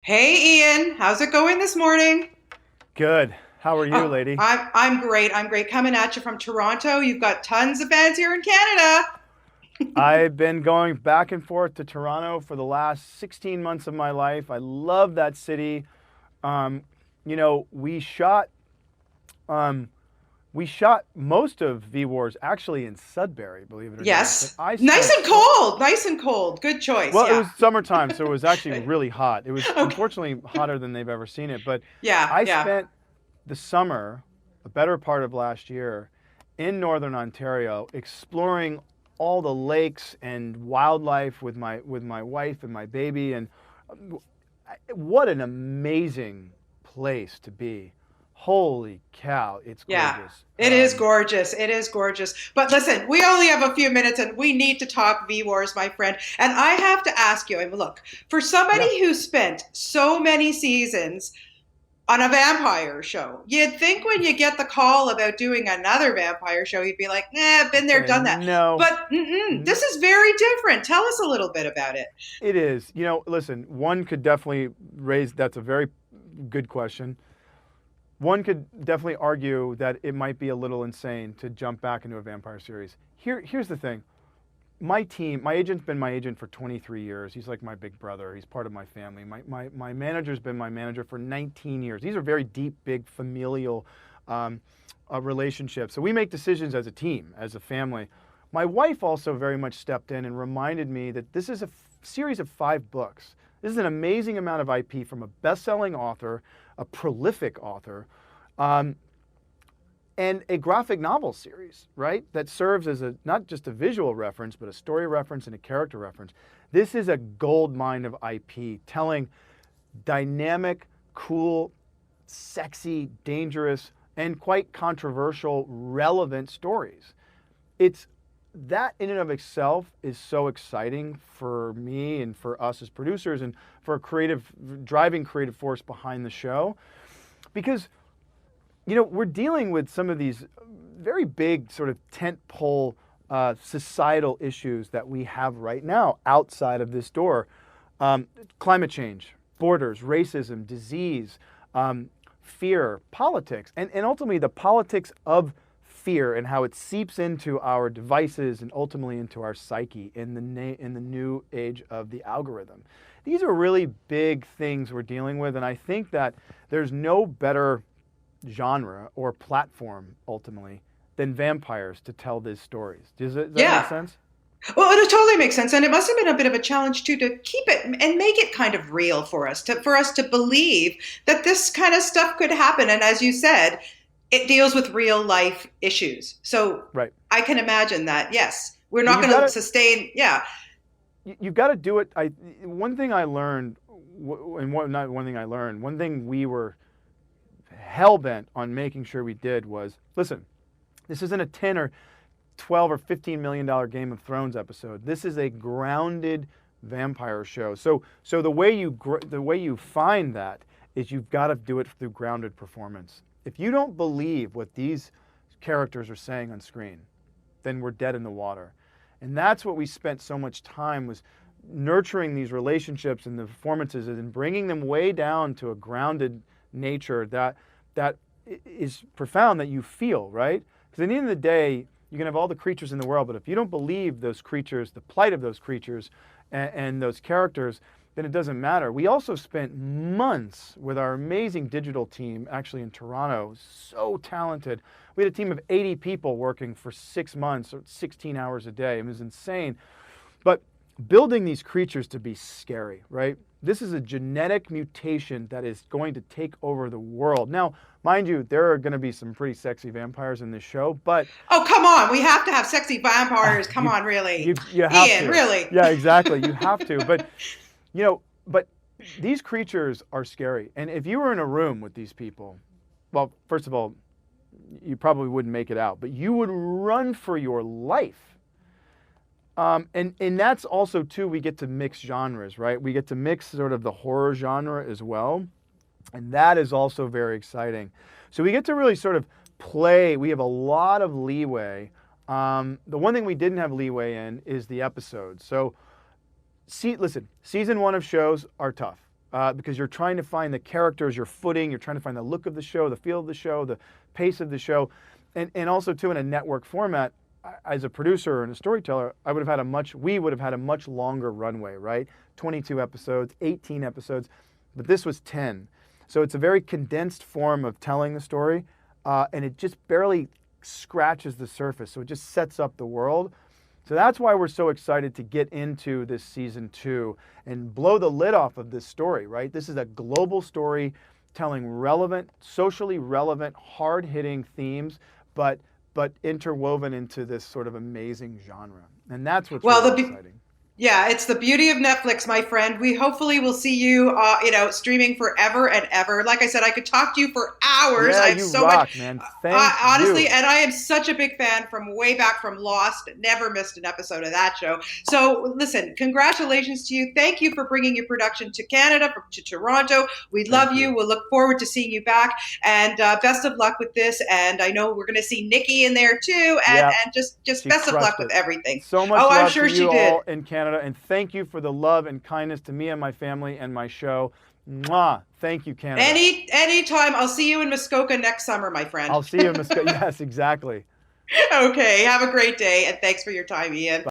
Hey Ian, how's it going this morning? Good. How are you, Oh, lady? I'm great. I'm great. Coming at you from Toronto. You've got tons of fans here in Canada. I've been going back and forth to Toronto for the last 16 months of my life. I love that city. Um, we um, shot most of V Wars actually in Sudbury, believe it or not. But Yes. I Nice spent and cold. Nice and cold. Good choice. well, it Yeah. was summertime, so it was actually really hot. It was Okay. unfortunately hotter than they've ever seen it. But Yeah, I yeah. spent the summer, a better part of last year, in northern Ontario, exploring all the lakes and wildlife with my wife and my baby, and what an amazing place to be! Holy cow, it's Yeah. gorgeous. It is gorgeous. It is gorgeous. But listen, we only have a few minutes and we need to talk V Wars, my friend. And I have to ask you, I mean, look, for Yeah, somebody who spent so many seasons on a vampire show. You'd think when you get the call about doing another vampire show, you'd be like, been there, say done that. no. But this is very different. Tell us a little bit about it. It is. Listen, one could definitely raise that's a very good question. One could definitely argue that it might be a little insane to jump back into a vampire series. Here's the thing. My team, my agent's been my agent for 23 years. He's like my big brother. He's part of my family. My manager's been my manager for 19 years. These are very deep, big familial relationships. So we make decisions as a team, as a family. My wife also very much stepped in and reminded me that this is a series of 5 books. This is an amazing amount of IP from a best-selling author, a prolific author, um, and a graphic novel series, right? That serves as not just a visual reference, but a story reference and a character reference. This is a gold mine of IP, telling dynamic, cool, sexy, dangerous, and quite controversial, relevant stories. It's that in and of itself is so exciting for me and for us as producers and for a driving creative force behind the show, because we're dealing with some of these very big sort of tentpole societal issues that we have right now outside of this door. Climate change, borders, racism, disease, fear, politics, and ultimately the politics of fear and how it seeps into our devices and ultimately into our psyche in the new age of the algorithm. These are really big things we're dealing with, and I think that there's no better genre or platform ultimately than vampires to tell these stories. Does that make Yeah. sense? Well, it totally makes sense, and it must have been a bit of a challenge too to keep it and make it kind of real for us to believe that this kind of stuff could happen. And as you said, it deals with real life issues. So Right. I can imagine that. Yes, we're Well, not going to sustain. Yeah, you've got to do it. One thing I learned, and not one thing I learned, one thing we were hell bent on making sure we did was listen. This isn't a 10 or 12 or $15 million Game of Thrones episode. This is a grounded vampire show. So the way you find that is you've got to do it through grounded performance. If you don't believe what these characters are saying on screen, then we're dead in the water. And that's what we spent so much time was nurturing these relationships and the performances and bringing them way down to a grounded nature that is profound, that you feel, right? Because at the end of the day, you can have all the creatures in the world, but if you don't believe those creatures, the plight of those creatures and those characters, then it doesn't matter. We also spent months with our amazing digital team, actually in Toronto, so talented. We had a team of 80 people working for 6 months, or 16 hours a day. It was insane. But building these creatures to be scary, right? This is a genetic mutation that is going to take over the world. Now, mind you, there are going to be some pretty sexy vampires in this show, but oh, come on. We have to have sexy vampires. Come you on, really. you have Ian, to. really. Yeah, exactly. You have to. But these creatures are scary. And if you were in a room with these people, well, first of all, you probably wouldn't make it out, but you would run for your life. And that's also too, we get to mix genres, right? We get to mix sort of the horror genre as well. And that is also very exciting. So we get to really sort of play. We have a lot of leeway. The one thing we didn't have leeway in is the episodes. So listen, season 1 of shows are tough. because you're trying to find the characters, your footing, you're trying to find the look of the show, the feel of the show, the pace of the show, and also too in a network format. As a producer and a storyteller, we would have had a much longer runway, right? 22 episodes, 18 episodes, but this was 10. So it's a very condensed form of telling the story, and it just barely scratches the surface. So it just sets up the world. So that's why we're so excited to get into this season 2 and blow the lid off of this story, right? This is a global story telling relevant, socially relevant, hard-hitting themes, but interwoven into this sort of amazing genre. And that's what's Well, really the exciting. Yeah, it's the beauty of Netflix, my friend. We hopefully will see you, streaming forever and ever. Like I said, I could talk to you for hours. Yeah, I have you so much, rock, man. Thank honestly, you. and I am such a big fan from way back from Lost. Never missed an episode of that show. So, listen, congratulations to you. Thank you for bringing your production to Canada, to Toronto. We love Thank you. you. We'll look forward to seeing you back. And best of luck with this. And I know we're going to see Nikki in there too. Yeah, And just she best of luck crushed with it. everything. So much Oh, I'm love to sure she you did. all in Canada, and thank you for the love and kindness to me and my family and my show. Mwah. Thank you, Canada. Anytime. I'll see you in Muskoka next summer, my friend. I'll see you in Moscow. Yes, exactly. Okay. Have a great day, and thanks for your time, Ian.